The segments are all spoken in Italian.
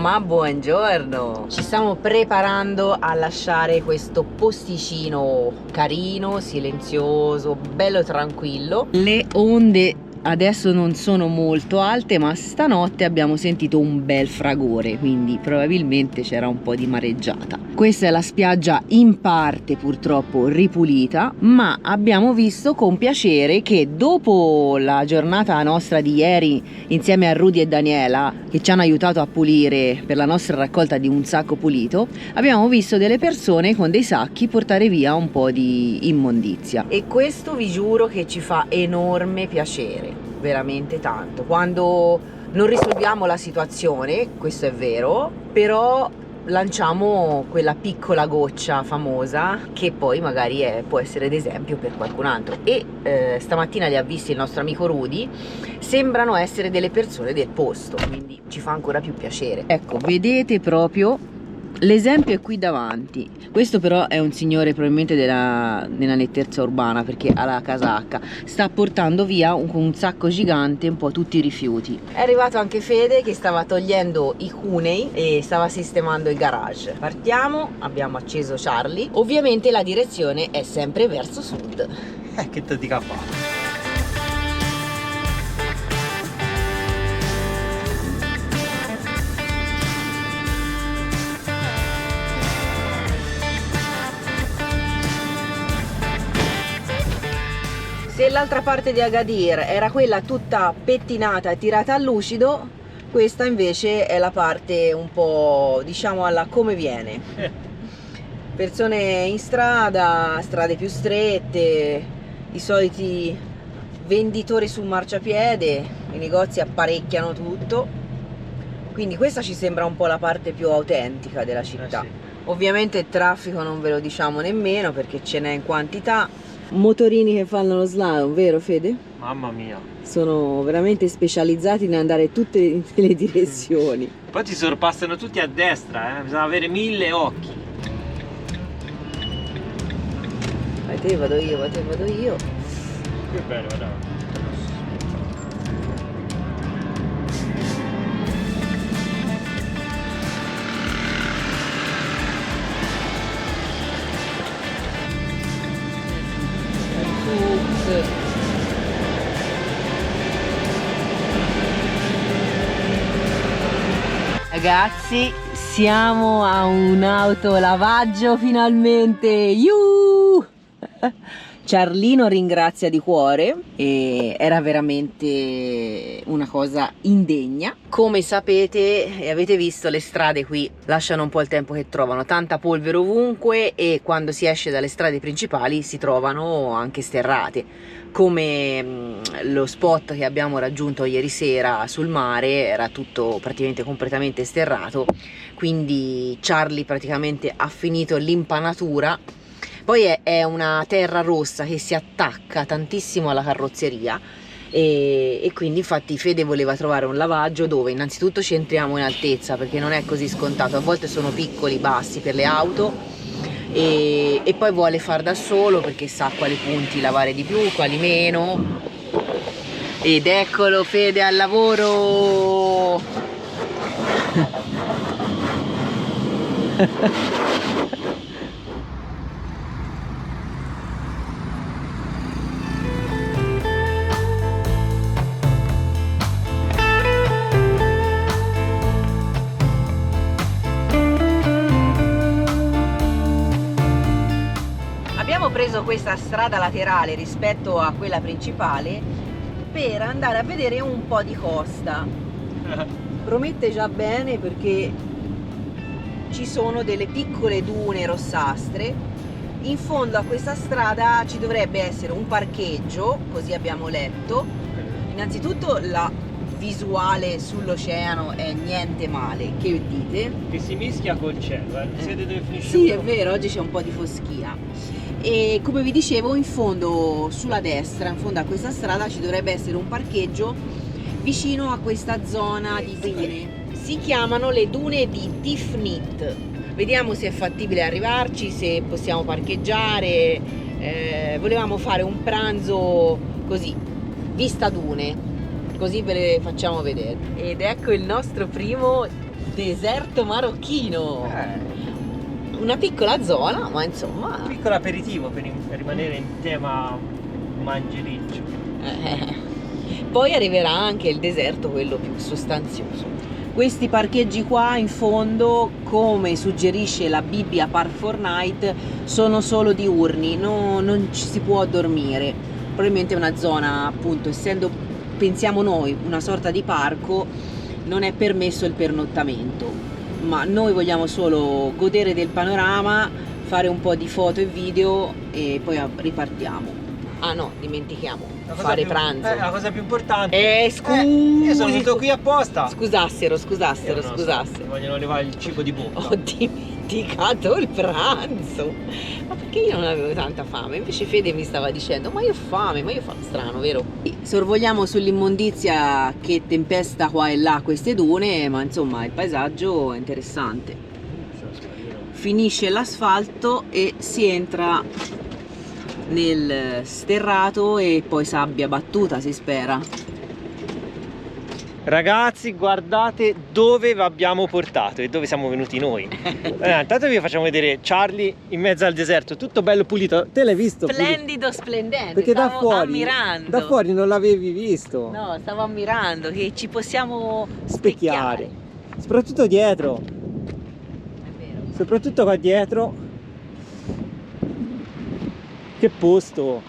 Mamma, buongiorno! Ci stiamo preparando a lasciare questo posticino carino, silenzioso, bello tranquillo. Le onde adesso non sono molto alte, ma stanotte abbiamo sentito un bel fragore, quindi probabilmente c'era un po' di mareggiata. Questa è la spiaggia in parte purtroppo ripulita, ma abbiamo visto con piacere che dopo la giornata nostra di ieri insieme a Rudy e Daniela, che ci hanno aiutato a pulire per la nostra raccolta di un sacco pulito, abbiamo visto delle persone con dei sacchi portare via un po' di immondizia, e questo vi giuro che ci fa enorme piacere, veramente tanto. Quando non risolviamo la situazione, questo è vero, però lanciamo quella piccola goccia famosa che poi magari può essere d'esempio per qualcun altro. E stamattina li ha visti il nostro amico Rudy, sembrano essere delle persone del posto, quindi ci fa ancora più piacere. Ecco, vedete proprio l'esempio è qui davanti. Questo però è un signore probabilmente della nettezza urbana, perché ha la casacca, sta portando via un sacco gigante, un po' tutti i rifiuti. È arrivato anche Fede che stava togliendo i cunei e stava sistemando il garage. Partiamo, abbiamo acceso Charlie, ovviamente la direzione è sempre verso sud. Che te dica fa? Se l'altra parte di Agadir era quella tutta pettinata e tirata al lucido, questa invece è la parte un po', diciamo, alla come viene. Persone in strada, strade più strette, i soliti venditori sul marciapiede, i negozi apparecchiano tutto. Quindi questa ci sembra un po' la parte più autentica della città. Sì. Ovviamente il traffico non ve lo diciamo nemmeno perché ce n'è in quantità. Motorini che fanno lo slalom, vero Fede? Mamma mia. Sono veramente specializzati in andare tutte le direzioni. Poi ti sorpassano tutti a destra, bisogna avere 1000 occhi. Vai te, vado io, vai te, vado io. Che bello, guarda. Ragazzi, siamo a un autolavaggio finalmente. Yuhu! Ciarlino ringrazia di cuore e era veramente una cosa indegna. Come sapete e avete visto, le strade qui lasciano un po' il tempo che trovano, tanta polvere ovunque, e quando si esce dalle strade principali si trovano anche sterrate. Come lo spot che abbiamo raggiunto ieri sera sul mare era tutto praticamente completamente sterrato, quindi Charlie praticamente ha finito l'impanatura. Poi è una terra rossa che si attacca tantissimo alla carrozzeria e quindi infatti Fede voleva trovare un lavaggio dove innanzitutto ci entriamo in altezza, perché non è così scontato, a volte sono piccoli, bassi per le auto, e poi vuole far da solo perché sa quali punti lavare di più, quali meno. Ed eccolo Fede al lavoro. Abbiamo preso questa strada laterale rispetto a quella principale per andare a vedere un po' di costa. Promette già bene perché ci sono delle piccole dune rossastre. In fondo a questa strada ci dovrebbe essere un parcheggio, così abbiamo letto. Innanzitutto la visuale sull'oceano è niente male, che dite? Che si mischia col cielo, Siete dove finisce? Sì, è vero, oggi c'è un po' di foschia. E come vi dicevo, in fondo sulla destra, in fondo a questa strada ci dovrebbe essere un parcheggio vicino a questa zona di dune. Si chiamano le dune di Tifnit. Vediamo se è fattibile arrivarci, se possiamo parcheggiare. Volevamo fare un pranzo così, vista dune, così ve le facciamo vedere. Ed ecco il nostro primo deserto marocchino. Una piccola zona, ma insomma. Un piccolo aperitivo per rimanere in tema mangericcio. Poi arriverà anche il deserto, quello più sostanzioso. Questi parcheggi qua in fondo, come suggerisce la Bibbia Park Fortnite, sono solo diurni, non ci si può dormire. Probabilmente è una zona, appunto, essendo, pensiamo noi, una sorta di parco, non è permesso il pernottamento, ma noi vogliamo solo godere del panorama, fare un po' di foto e video e poi ripartiamo. Ah no, dimentichiamo, fare pranzo. La cosa più importante. Scusi. Io sono venuto qui apposta. Scusassero. Vogliono levare il cibo di bocca. Ho dimenticato il pranzo. Ma perché io non avevo tanta fame? Invece Fede mi stava dicendo, ma io ho fame, ma io fa strano, vero? Sorvoliamo sull'immondizia che tempesta qua e là queste dune, ma insomma il paesaggio è interessante. Finisce l'asfalto e si entra nel sterrato e poi sabbia battuta, si spera. Ragazzi, guardate dove vi abbiamo portato e dove siamo venuti noi. Intanto vi facciamo vedere Charlie in mezzo al deserto, tutto bello pulito. Te l'hai visto? Splendido, splendente. Perché stavo ammirando. da fuori non l'avevi visto. No, stavo ammirando che ci possiamo Specchiare. Soprattutto dietro. È vero. Soprattutto qua dietro. Che posto.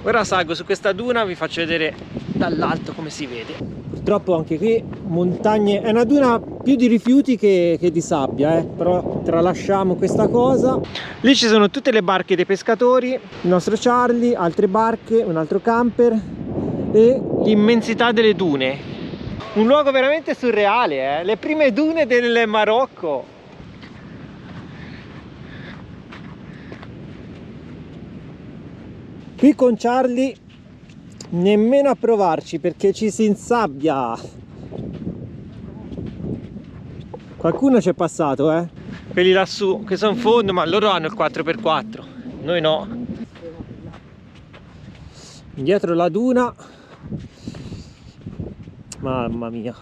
Ora salgo su questa duna, vi faccio vedere dall'alto come si vede. Purtroppo anche qui montagne, è una duna più di rifiuti che di sabbia, però tralasciamo questa cosa. Lì ci sono tutte le barche dei pescatori, il nostro Charlie, altre barche, un altro camper e l'immensità delle dune. Un luogo veramente surreale, le prime dune del Marocco. Qui con Charlie nemmeno a provarci perché ci si insabbia. Qualcuno ci è passato, quelli lassù che sono in fondo, ma loro hanno il 4x4, noi no. Dietro la duna, mamma mia,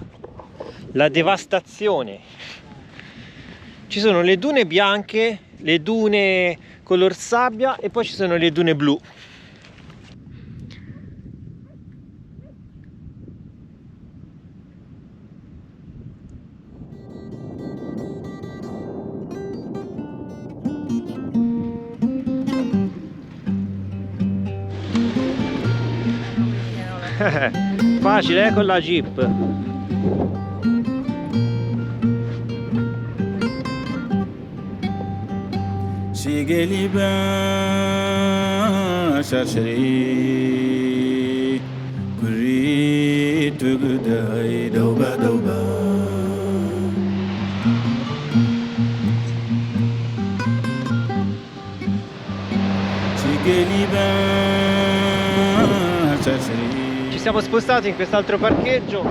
la devastazione. Ci sono le dune bianche, le dune color sabbia e poi ci sono le dune blu. Facile, con la Jeep. Sigeli ben şaşırı Kuri tügüday doba doba Sigeli ben şaşırı. Ci siamo spostati in quest'altro parcheggio,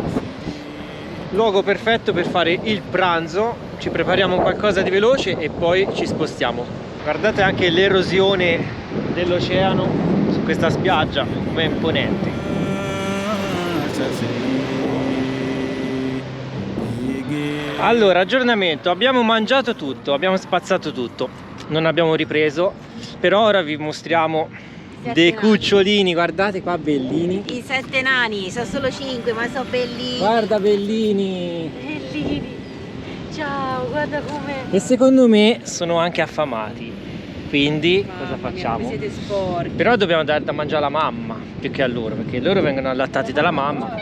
luogo perfetto per fare il pranzo. Ci prepariamo qualcosa di veloce e poi ci spostiamo. Guardate anche l'erosione dell'oceano su questa spiaggia, come è imponente. Allora, aggiornamento, abbiamo mangiato tutto, abbiamo spazzato tutto, non abbiamo ripreso, però ora vi mostriamo dei cucciolini, guardate qua, bellini. I 7 nani, sono solo 5 ma sono bellini. Guarda, bellini. Bellini. Ciao, guarda com'è. E secondo me sono anche affamati, quindi cosa Mamma mia, facciamo? come siete sporchi. Però dobbiamo dare da mangiare alla mamma più che a loro, perché loro vengono allattati dalla mamma.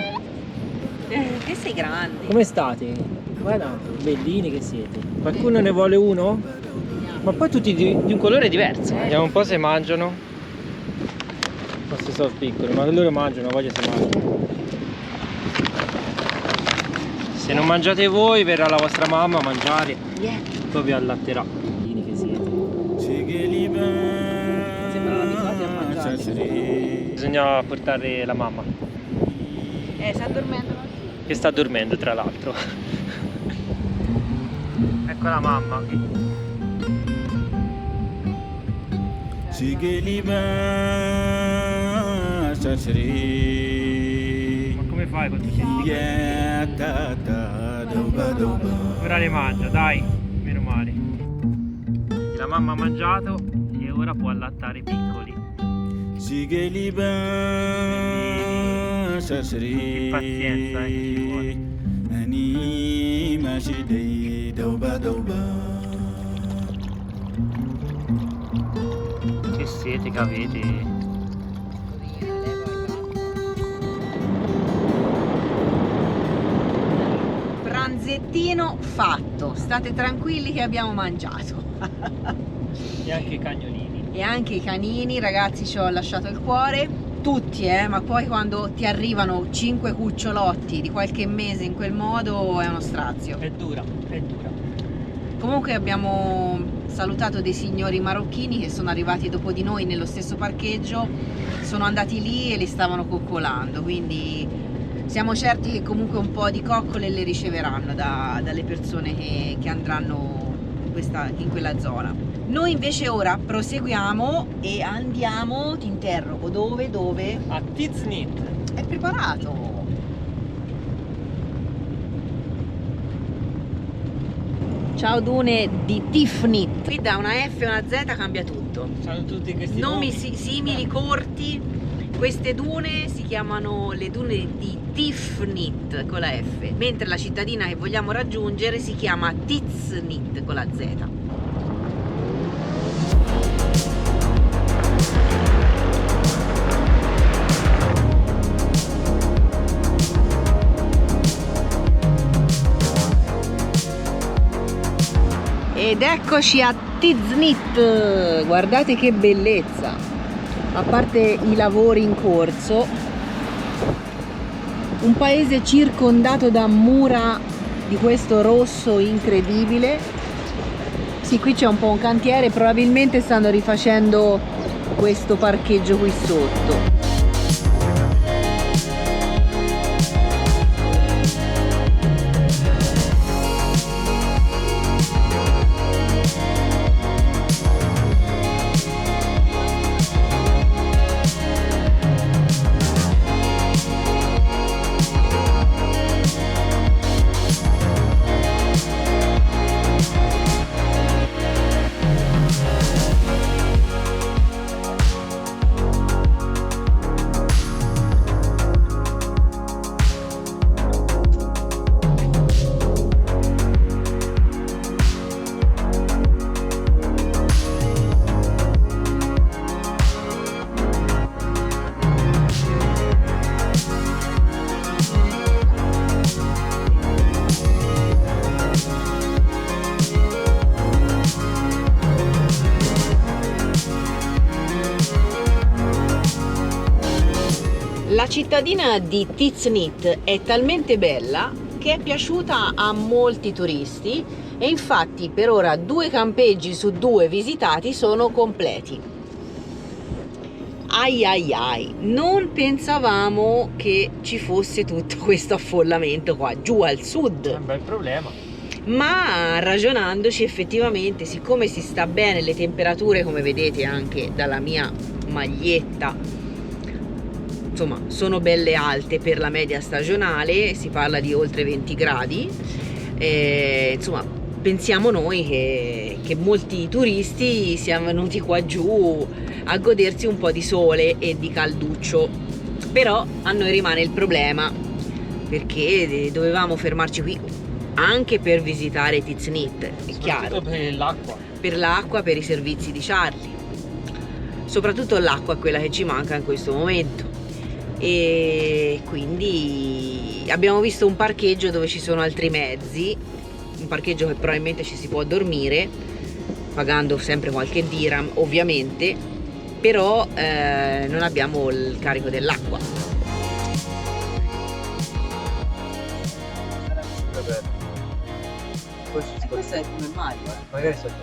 Che sei grande. Come state? Guarda, bellini che siete. Qualcuno ne vuole uno? Ma poi tutti di un colore diverso. Vediamo un po' se mangiano. Forse sono piccoli, ma loro mangiano, voglio se mangiano. Se non mangiate voi, verrà la vostra mamma a mangiare. Poi vi allatterà. Bellini che siete. Sembrano abituati a mangiare. Bisogna portare la mamma, Sta dormendo. che sta dormendo tra l'altro. Ecco la mamma. Sigeli ben şaşırı Ma come fai con tutti i Yeah, ta ta, doba doba. Ora le mangio, dai, meno male. La mamma ha mangiato e ora può allattare i piccoli. Sigeliba, sasri. Che pazienza, che ci vuole. Ani mashidei, doba doba. Che sete che avete. Pranzettino fatto, state tranquilli che abbiamo mangiato. E anche i cagnolini. E anche i canini, ragazzi, ci ho lasciato il cuore, tutti, ma poi quando ti arrivano 5 cucciolotti di qualche mese in quel modo è uno strazio. È dura, è dura. Comunque abbiamo salutato dei signori marocchini che sono arrivati dopo di noi nello stesso parcheggio, sono andati lì e li stavano coccolando, quindi siamo certi che comunque un po' di coccole le riceveranno dalle persone che andranno in quella zona. Noi invece ora proseguiamo e andiamo, ti interrogo, dove? A Tiznit. È preparato! Ciao dune di Tifnit. Qui da una F e una Z cambia tutto. Sono tutti questi Nomi simili, corti. Queste dune si chiamano le dune di Tifnit con la F, mentre la cittadina che vogliamo raggiungere si chiama Tiznit con la Z. Ed eccoci a Tiznit, guardate che bellezza, a parte i lavori in corso, un paese circondato da mura di questo rosso incredibile. Sì, qui c'è un po' un cantiere, probabilmente stanno rifacendo questo parcheggio qui sotto. La cittadina di Tiznit è talmente bella che è piaciuta a molti turisti e infatti per ora 2 campeggi su 2 visitati sono completi. Ai ai ai, non pensavamo che ci fosse tutto questo affollamento qua giù al sud. È un bel problema. Ma ragionandoci effettivamente, siccome si sta bene, le temperature come vedete anche dalla mia maglietta insomma sono belle alte per la media stagionale, si parla di oltre 20 gradi, insomma pensiamo noi che molti turisti siano venuti qua giù a godersi un po' di sole e di calduccio, però a noi rimane il problema perché dovevamo fermarci qui anche per visitare Tiznit, è chiaro, per l'acqua. Per l'acqua, per i servizi di Charlie, soprattutto l'acqua è quella che ci manca in questo momento. E quindi abbiamo visto un parcheggio dove ci sono altri mezzi, un parcheggio che probabilmente ci si può dormire pagando sempre qualche dirham ovviamente, però non abbiamo il carico dell'acqua. Questo è come Mario, magari sono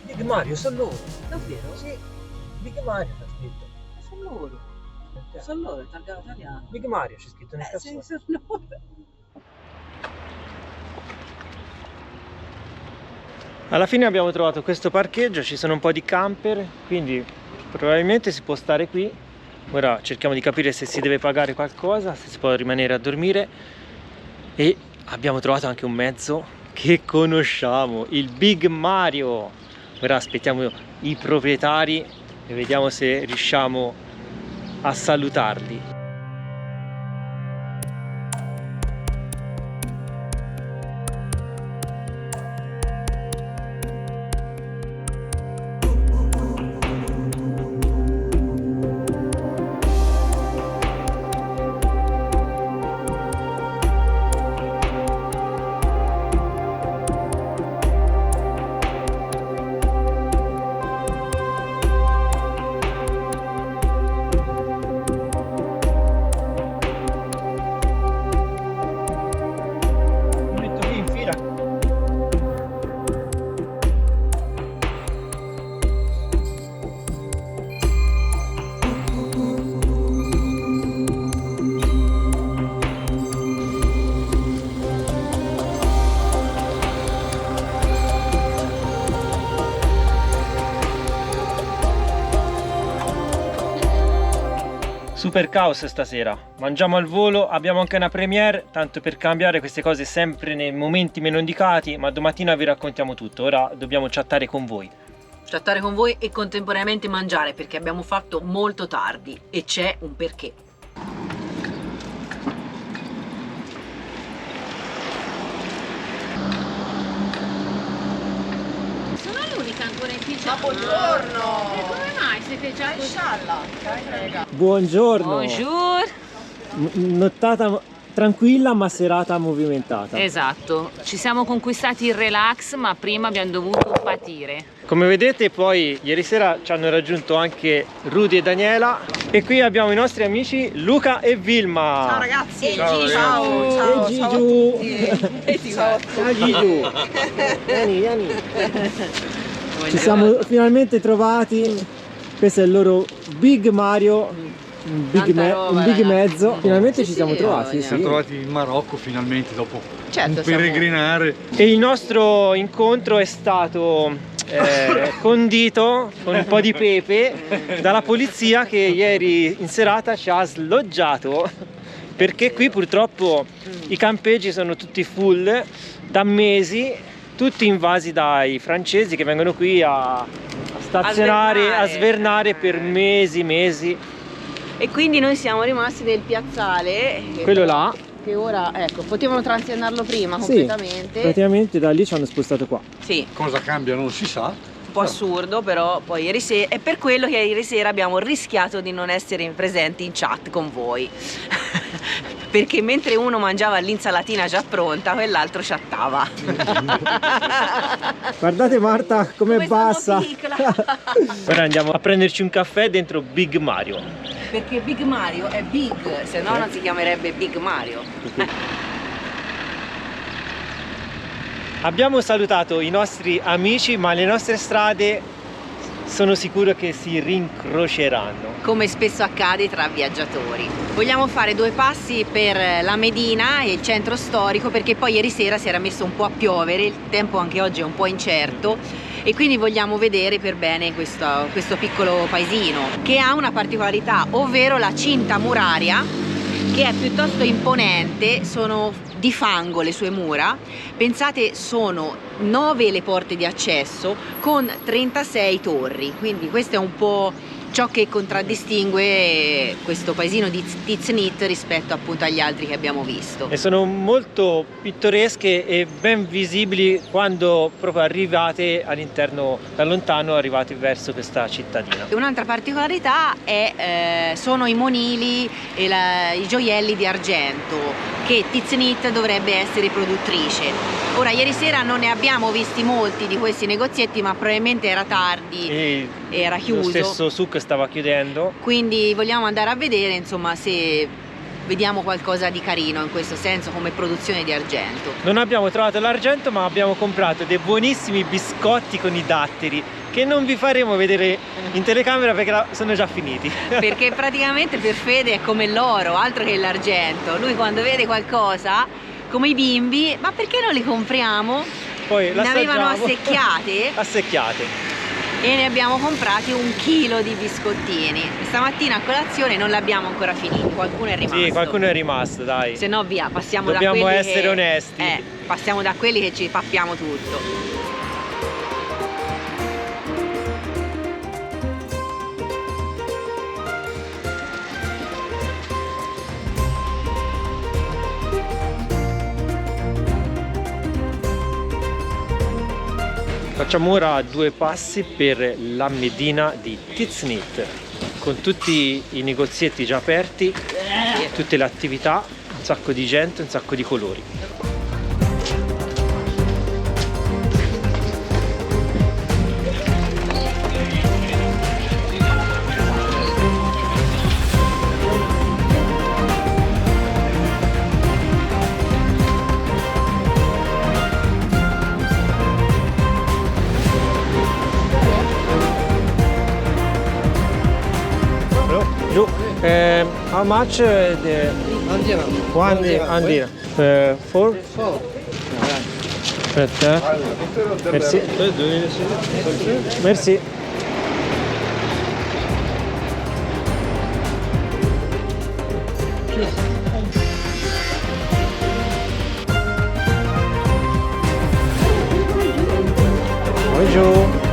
Big Mario, sono loro. davvero? Sì, Big Mario c'è scritto. Sono loro, il targato italiano. Big Mario c'è scritto nel Sì, cassone. sono loro. Alla fine abbiamo trovato questo parcheggio, ci sono un po' di camper, quindi probabilmente si può stare qui Ora cerchiamo di capire se si deve pagare qualcosa, se si può rimanere a dormire, e abbiamo trovato anche un mezzo che conosciamo, il Big Mario. Ora aspettiamo i proprietari e vediamo se riusciamo a salutarli. Super caos stasera, mangiamo al volo, abbiamo anche una premiere, tanto per cambiare queste cose sempre nei momenti meno indicati, ma domattina vi raccontiamo tutto. Ora dobbiamo chattare con voi. Chattare con voi e contemporaneamente mangiare, perché abbiamo fatto molto tardi e c'è un perché. Sono l'unica ancora in pigiama. Ma buongiorno! E come mai siete già così? Buongiorno! Bonjour! Nottata tranquilla ma serata movimentata. Esatto, ci siamo conquistati il relax, ma prima abbiamo dovuto patire. Come vedete poi ieri sera ci hanno raggiunto anche Rudy e Daniela, e qui abbiamo i nostri amici Luca e Vilma. Ciao ragazzi! Ciao, ciao, e Gigiu! ciao! Ciao Gigiu! Vieni. Ci siamo finalmente trovati. Questo è il loro Big Mario, un big mezzo. Finalmente ci siamo trovati. Siamo trovati in Marocco finalmente dopo Certo, un peregrinare. E il nostro incontro è stato condito con un po' di pepe dalla polizia, che ieri in serata ci ha sloggiato, perché qui purtroppo i campeggi sono tutti full da mesi, tutti invasi dai francesi che vengono qui a stazionare, a svernare per mesi. E quindi noi siamo rimasti nel piazzale, Quello là. che ora, ecco, potevano transennarlo prima Sì, completamente. praticamente da lì ci hanno spostato qua. Sì, Cosa cambia non si sa. un po' assurdo, però poi ieri sera, è per quello che ieri sera abbiamo rischiato di non essere presenti in chat con voi. Perché mentre uno mangiava l'insalatina già pronta, quell'altro chattava. Guardate Marta com'è bassa. Ora andiamo a prenderci un caffè dentro Big Mario. Perché Big Mario è big, se no non si chiamerebbe Big Mario. Abbiamo salutato i nostri amici, ma le nostre strade sono sicuro che si rincroceranno. Come spesso accade tra viaggiatori. Vogliamo fare due passi per la Medina e il centro storico, perché poi ieri sera si era messo un po' a piovere, il tempo anche oggi è un po' incerto, e quindi vogliamo vedere per bene questo piccolo paesino, che ha una particolarità, ovvero la cinta muraria, che è piuttosto imponente. Sono di fango le sue mura, pensate, sono 9 le porte di accesso con 36 torri, quindi questo è un po' ciò che contraddistingue questo paesino di Tiznit rispetto appunto agli altri che abbiamo visto. E sono molto pittoresche e ben visibili quando proprio arrivate all'interno, da lontano arrivate verso questa cittadina. Un'altra particolarità sono i monili e i gioielli di argento che Tiznit dovrebbe essere produttrice. Ora, ieri sera non ne abbiamo visti molti di questi negozietti, ma probabilmente era tardi e era chiuso. Lo stesso souk stava chiudendo. Quindi vogliamo andare a vedere, insomma, se vediamo qualcosa di carino in questo senso come produzione di argento. Non abbiamo trovato l'argento, ma abbiamo comprato dei buonissimi biscotti con i datteri che non vi faremo vedere in telecamera perché sono già finiti. Perché praticamente per Fede è come l'oro, altro che l'argento. Lui quando vede qualcosa, come i bimbi, ma perché non li compriamo? Poi ne avevano assecchiate. Assecchiate. e ne abbiamo comprati 1 chilo di biscottini. Stamattina a colazione non l'abbiamo ancora finito, qualcuno è rimasto. Sì, qualcuno è rimasto, dai. Se no via, passiamo Dobbiamo da quelli essere onesti. passiamo da quelli che ci pappiamo tutto. Facciamo ora 2 passi per la Medina di Tiznit, con tutti i negozietti già aperti, tutte le attività, un sacco di gente, un sacco di colori. Look, how much? One dirham. 4? Aspetta. Merci. Merci. Bonjour.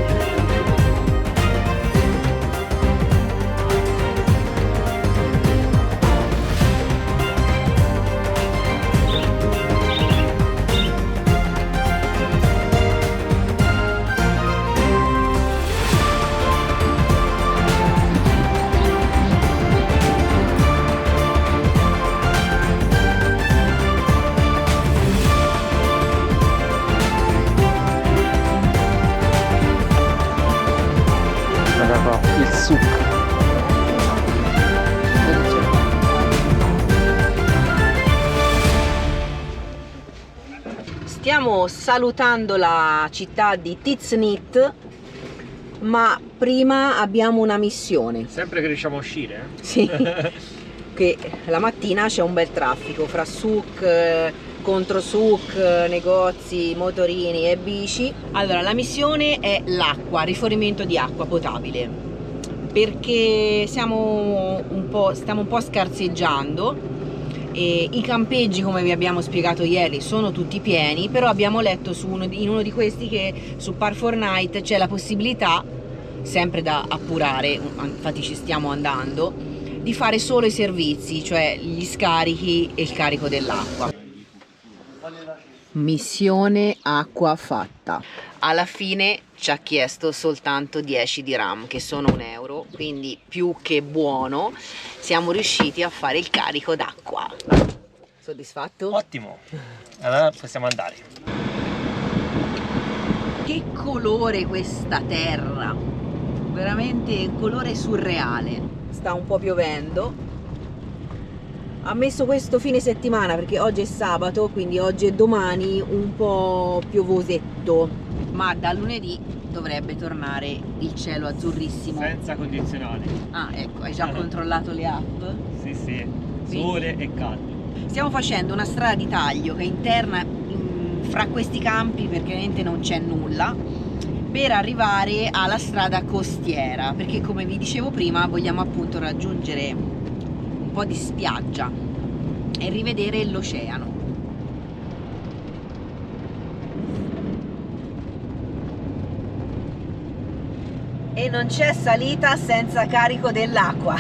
Il succo. Stiamo salutando la città di Tiznit, ma prima abbiamo una missione. Sempre che riusciamo a uscire? Sì, che la mattina c'è un bel traffico fra souk, contro souk, negozi, motorini e bici. Allora, la missione è l'acqua, rifornimento di acqua potabile, perché stiamo un po' scarseggiando e i campeggi, come vi abbiamo spiegato ieri, sono tutti pieni, però abbiamo letto in uno di questi che su Par4Night c'è la possibilità, sempre da appurare, infatti ci stiamo andando, di fare solo i servizi, cioè gli scarichi e il carico dell'acqua. Missione acqua fatta. Alla fine ci ha chiesto soltanto 10 dirham, che sono €1, quindi più che buono. Siamo riusciti a fare il carico d'acqua. Soddisfatto? Ottimo. Allora possiamo andare. Che colore questa terra! Veramente colore surreale. Sta un po' piovendo. Ha messo questo fine settimana perché oggi è sabato, quindi oggi e domani un po' piovosetto, ma da lunedì dovrebbe tornare il cielo azzurrissimo. Senza condizionale. Ah, ecco, hai già controllato le app? Sì, sì. Sole e caldo. Stiamo facendo una strada di taglio che è interna fra questi campi, perché veramente non c'è nulla, per arrivare alla strada costiera, perché come vi dicevo prima vogliamo appunto raggiungere un po' di spiaggia e rivedere l'oceano. E non c'è salita senza carico dell'acqua.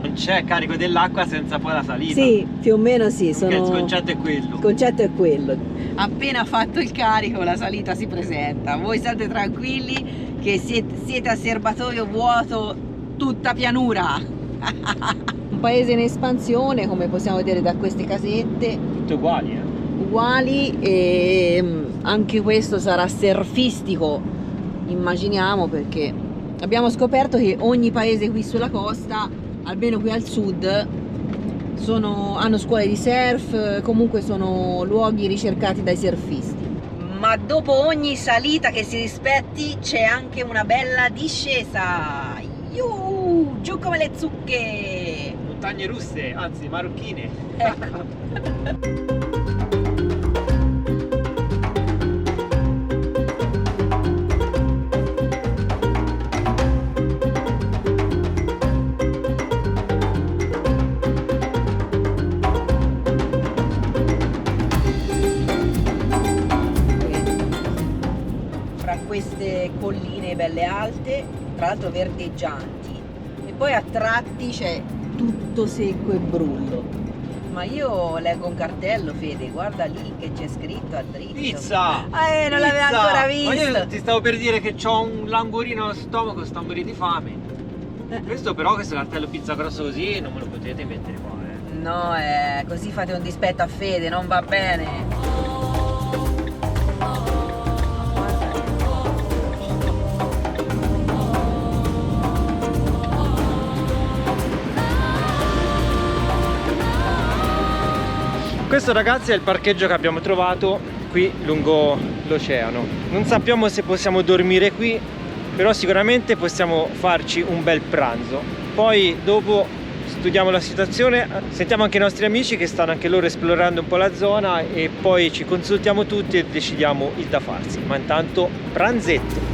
Non c'è carico dell'acqua senza poi la salita. Sì, più o meno sì. Il concetto è quello. Il concetto è quello. Appena fatto il carico la salita si presenta. Voi state tranquilli che siete a serbatoio vuoto, tutta pianura. Un paese in espansione, come possiamo vedere da queste casette. Tutte uguali, Uguali, e anche questo sarà surfistico, immaginiamo, perché abbiamo scoperto che ogni paese qui sulla costa, almeno qui al sud, hanno scuole di surf, comunque sono luoghi ricercati dai surfisti. Ma dopo ogni salita che si rispetti c'è anche una bella discesa. Giù come le zucche! Montagne russe, anzi marocchine. Ecco. tra l'altro verdeggianti, e poi a tratti c'è tutto secco e brullo. Ma io leggo un cartello, Fede, guarda lì che c'è scritto a dritto. Pizza! Non l'aveva ancora visto. Ma io ti stavo per dire che ho un languorino allo stomaco, sto a morire di fame. Questo cartello pizza grosso così non me lo potete mettere qua, No, così fate un dispetto a Fede, non va bene. Questo, ragazzi, è il parcheggio che abbiamo trovato qui lungo l'oceano. Non sappiamo se possiamo dormire qui, però sicuramente possiamo farci un bel pranzo. Poi dopo studiamo la situazione, sentiamo anche i nostri amici che stanno anche loro esplorando un po' la zona e poi ci consultiamo tutti e decidiamo il da farsi. Ma intanto pranzetto!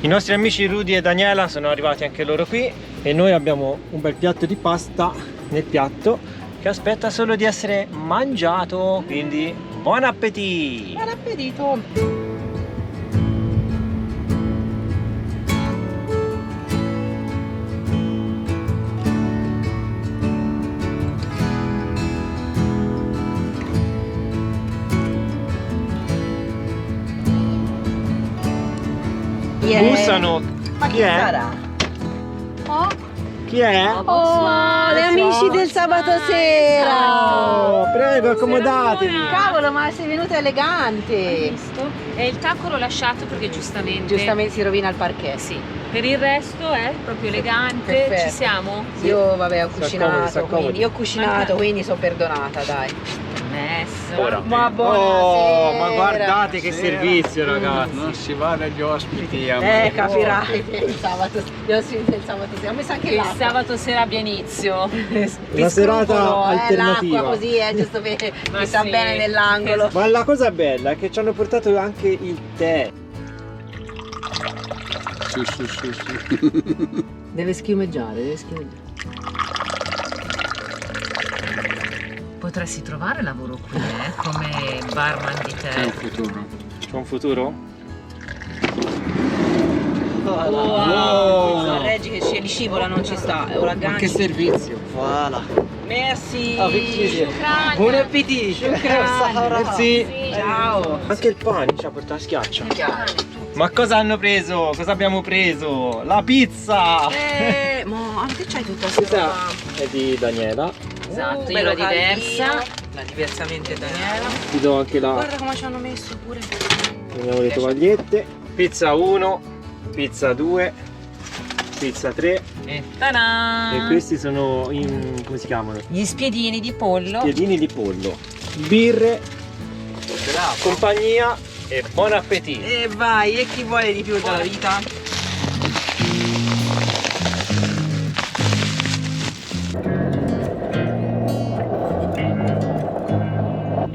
I nostri amici Rudy e Daniela sono arrivati anche loro qui e noi abbiamo un bel piatto di pasta nel piatto che aspetta solo di essere mangiato, quindi buon appetito! Buon appetito! Bussano! Ma chi sarà? Chi è? Oh, gli amici del sabato sera! Oh, prego, accomodatevi! Cavolo, ma sei venuta elegante! E il tacco l'ho lasciato perché giustamente Si rovina il parquet. sì, per il resto è proprio elegante. Perfetto. Ci siamo? Io vabbè ho Si cucinato, accomodi. quindi io ho cucinato, quindi sono perdonata, dai. Messo. Ora. Ma Oh, buonasera. ma guardate che servizio, ragazzi! Non si va dagli ospiti a Capirai il sabato, gli ospiti del sabato sera. Ho messo anche Il l'acqua. sabato sera abbia inizio. Una serata alternativa. L'acqua così, giusto che Ma sta sì. bene nell'angolo. Ma la cosa bella è che ci hanno portato anche il tè. Su. Deve schiumeggiare, Potresti trovare lavoro qui, come barman di C'è un tè. futuro. C'è un futuro? Wow. Reggi che li scivola non ci sta, è un Ma che servizio! Voilà! Merci. Shukran. Buon appetito! Merci! Ciao. Anche il pane ci ha portato a schiaccia. Ma cosa hanno preso? Cosa abbiamo preso? La pizza! Ma anche c'hai tutta Questa è di Daniela. Esatto, io bello l'ho diversa. caldino. La diversamente Daniela. Ti do anche la. Guarda come ci hanno messo pure. Prendiamo le tovagliette. Pizza 1, pizza 2, pizza 3. E ta-da! E questi sono come si chiamano? Gli spiedini di pollo. Piedini di pollo. Birre, compagnia e buon appetito! E vai, e chi vuole di più dalla vita?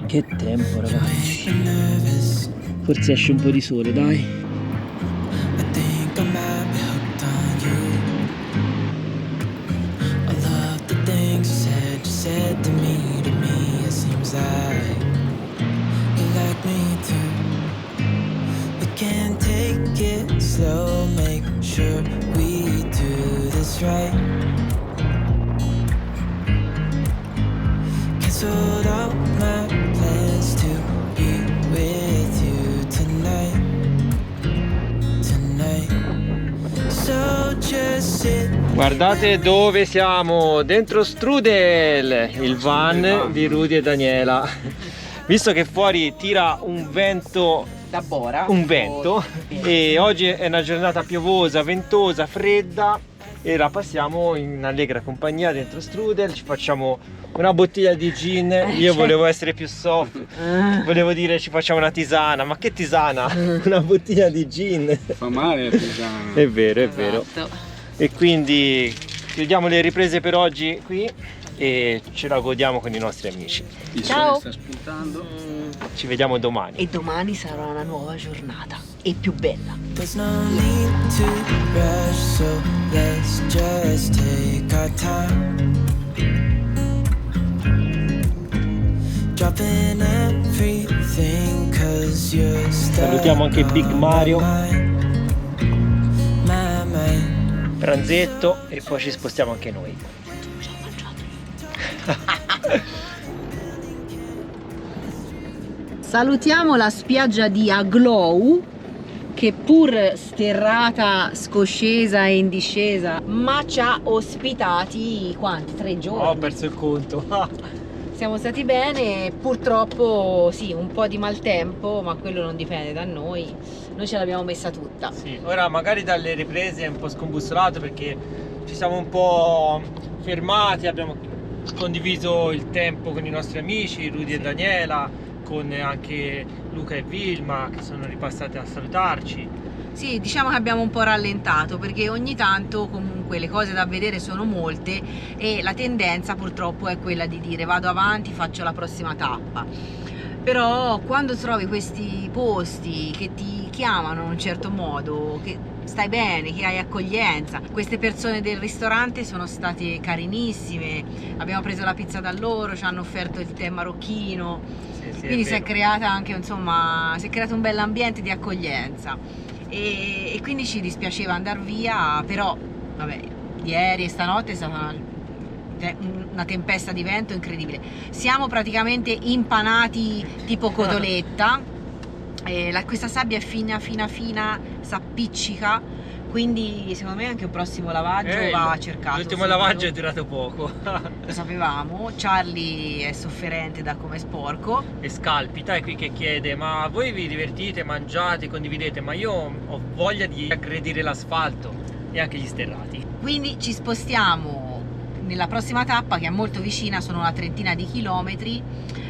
Che tempo, ragazzi! Forse esce un po' di sole, dai! Slow, make sure we do this right. Canceled all my plans to be with you tonight. So just sit. Guardate dove siamo, dentro Strudel, il van di Rudy e Daniela. Visto che fuori tira un vento Da Bora. e oggi è una giornata piovosa, ventosa, fredda e la passiamo in allegra compagnia dentro Strudel, ci facciamo una bottiglia di gin, io volevo essere più soft, volevo dire ci facciamo una tisana, ma che tisana? Una bottiglia di gin. Fa male la tisana. È vero, è vero. Esatto. E quindi chiudiamo le riprese per oggi qui e ce la godiamo con i nostri amici. Il Ciao. sole sta spuntando. Ci vediamo domani. E domani sarà una nuova giornata e più bella. There's no need to rush, so let's just take our time. Dropping everything, 'cause you're Salutiamo anche Big Mario. my mind. Pranzetto e poi ci spostiamo anche noi. Salutiamo la spiaggia di Aglow, che pur sterrata, scoscesa e in discesa, ma ci ha ospitati quanti? 3 giorni. Ho perso il conto. Siamo stati bene, purtroppo sì, un po' di maltempo, ma quello non dipende da noi. Noi ce l'abbiamo messa tutta. Sì, ora magari dalle riprese è un po' scombussolato perché ci siamo un po' fermati, abbiamo condiviso il tempo con i nostri amici, Rudy e Daniela, con anche Luca e Vilma che sono ripassati a salutarci. Sì, diciamo che abbiamo un po' rallentato perché ogni tanto comunque le cose da vedere sono molte e la tendenza purtroppo è quella di dire vado avanti, faccio la prossima tappa. Però quando trovi questi posti che ti chiamano in un certo modo, che stai bene, che hai accoglienza, queste persone del ristorante sono state carinissime, abbiamo preso la pizza da loro, ci hanno offerto il tè marocchino, quindi si è creata anche, insomma, si è creato un bell'ambiente di accoglienza e quindi ci dispiaceva andare via, però vabbè, ieri e stanotte è stata una tempesta di vento incredibile, siamo praticamente impanati tipo cotoletta. Questa sabbia è fina, s'appiccica, quindi secondo me anche un prossimo lavaggio va cercato. L'ultimo lavaggio è durato poco. Lo sapevamo, Charlie è sofferente da come è sporco. E Scalpita è qui che chiede: ma voi vi divertite, mangiate, condividete? Ma io ho voglia di aggredire l'asfalto e anche gli sterrati. Quindi ci spostiamo nella prossima tappa, che è molto vicina, sono una trentina di chilometri.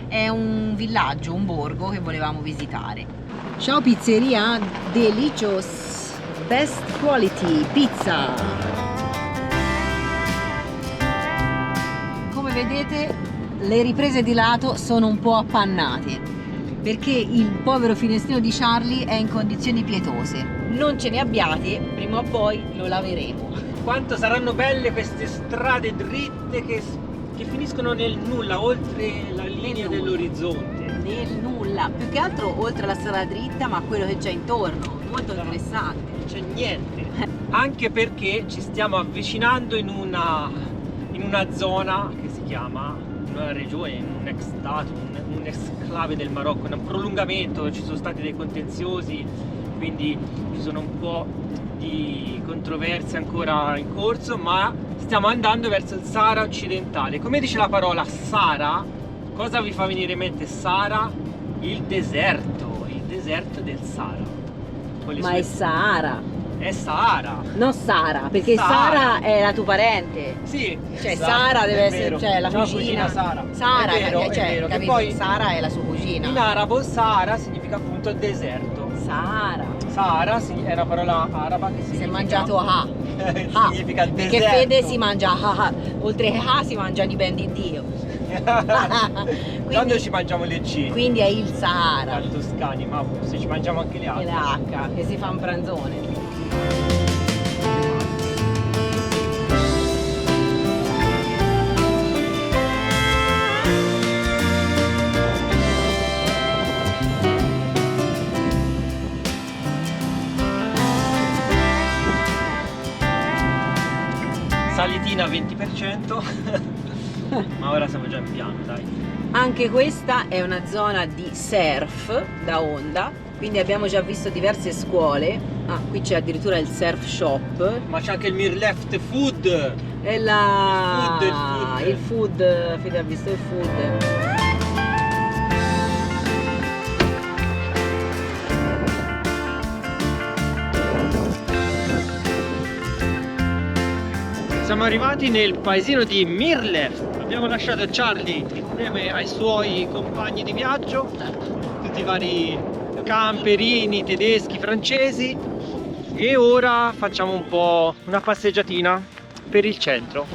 È un villaggio, un borgo che volevamo visitare. Ciao pizzeria Delicious, best quality pizza. Come vedete le riprese di lato sono un po' appannate perché il povero finestrino di Charlie è in condizioni pietose. Non ce ne abbiate, prima o poi lo laveremo. Quanto saranno belle queste strade dritte che finiscono nel nulla, oltre la linea dell'orizzonte. Nel nulla, più che altro oltre la strada dritta, ma quello che c'è intorno, molto interessante. Non c'è niente. Anche perché ci stiamo avvicinando in una zona che si chiama, una regione, un ex stato, un exclave del Marocco, un prolungamento, ci sono stati dei contenziosi, quindi ci sono un po' di controversie ancora in corso, ma stiamo andando verso il Sahara occidentale. Come dice la parola Sahara, cosa vi fa venire in mente Sahara? Il deserto del Sahara. Ma è Sahara. È Sahara. Non Sara, perché Sara è la tua parente. Sì. Cioè Sara deve essere, cioè la Ciao, cugina. Sara. Sara, è vero, cioè, è vero. capito? Che poi Sara è la sua cugina. in arabo Sahara significa appunto deserto. Sara. Sahara è una parola araba che significa... Si è mangiato ha. significa deserto. Perché Fede si mangia ha. Oltre che ha si mangiano i ben di Dio. Quando ci mangiamo le C. Quindi è il Sahara. Toscani, ma se ci mangiamo anche le E altre. la H, che si fa un pranzone. Salitina 20%. Ma ora siamo già in piano, dai. Anche questa è una zona di surf da onda, quindi abbiamo già visto diverse scuole. Ah, qui c'è addirittura il surf shop. Ma c'è anche il Mirleft Food. E il food, Fede ha visto il food. Siamo arrivati nel paesino di Mirleft. Abbiamo lasciato Charlie insieme ai suoi compagni di viaggio, tutti i vari camperini tedeschi, francesi, e ora facciamo un po' una passeggiatina per il centro.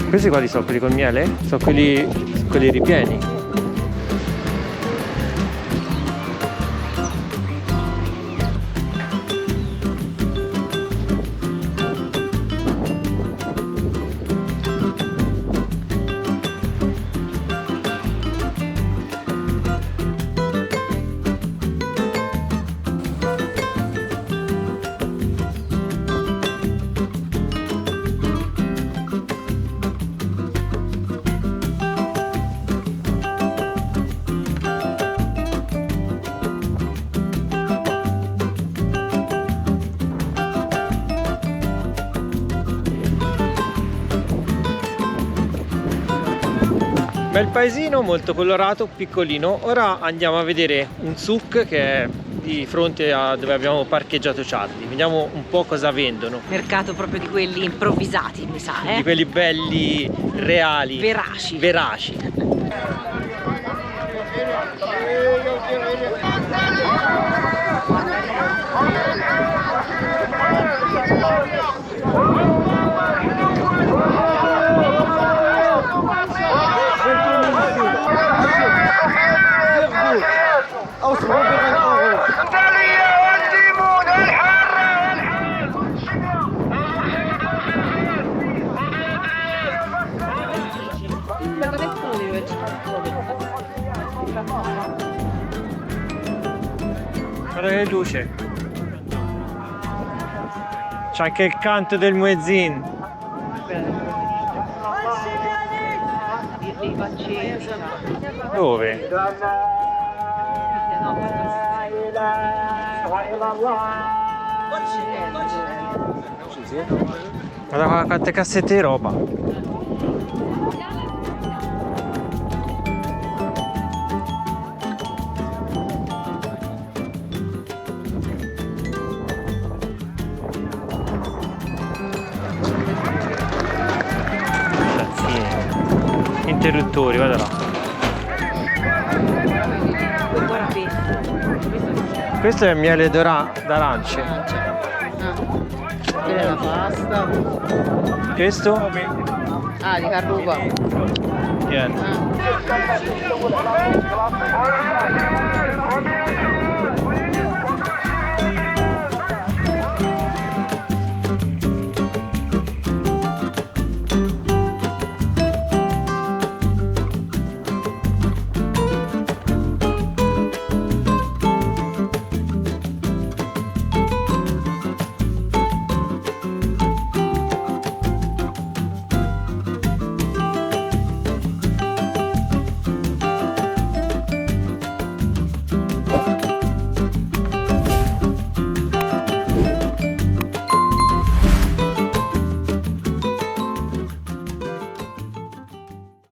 Questi quali sono? Quelli col miele? Sono quelli piccoli ripieni. Bel paesino, molto colorato, piccolino. Ora andiamo a vedere un souk che è di fronte a dove abbiamo parcheggiato Charlie. Vediamo un po' cosa vendono. Mercato proprio di quelli improvvisati, mi sa, Di quelli belli, reali, Veraci. veraci. Guarda che luce. C'è anche il canto del muezzin. Dove? Guarda qua quante cassette di roba. Interruttori, guarda là. Questo è il miele d'arance. Quella è la pasta. Questo? Ah, di carruba. Niente.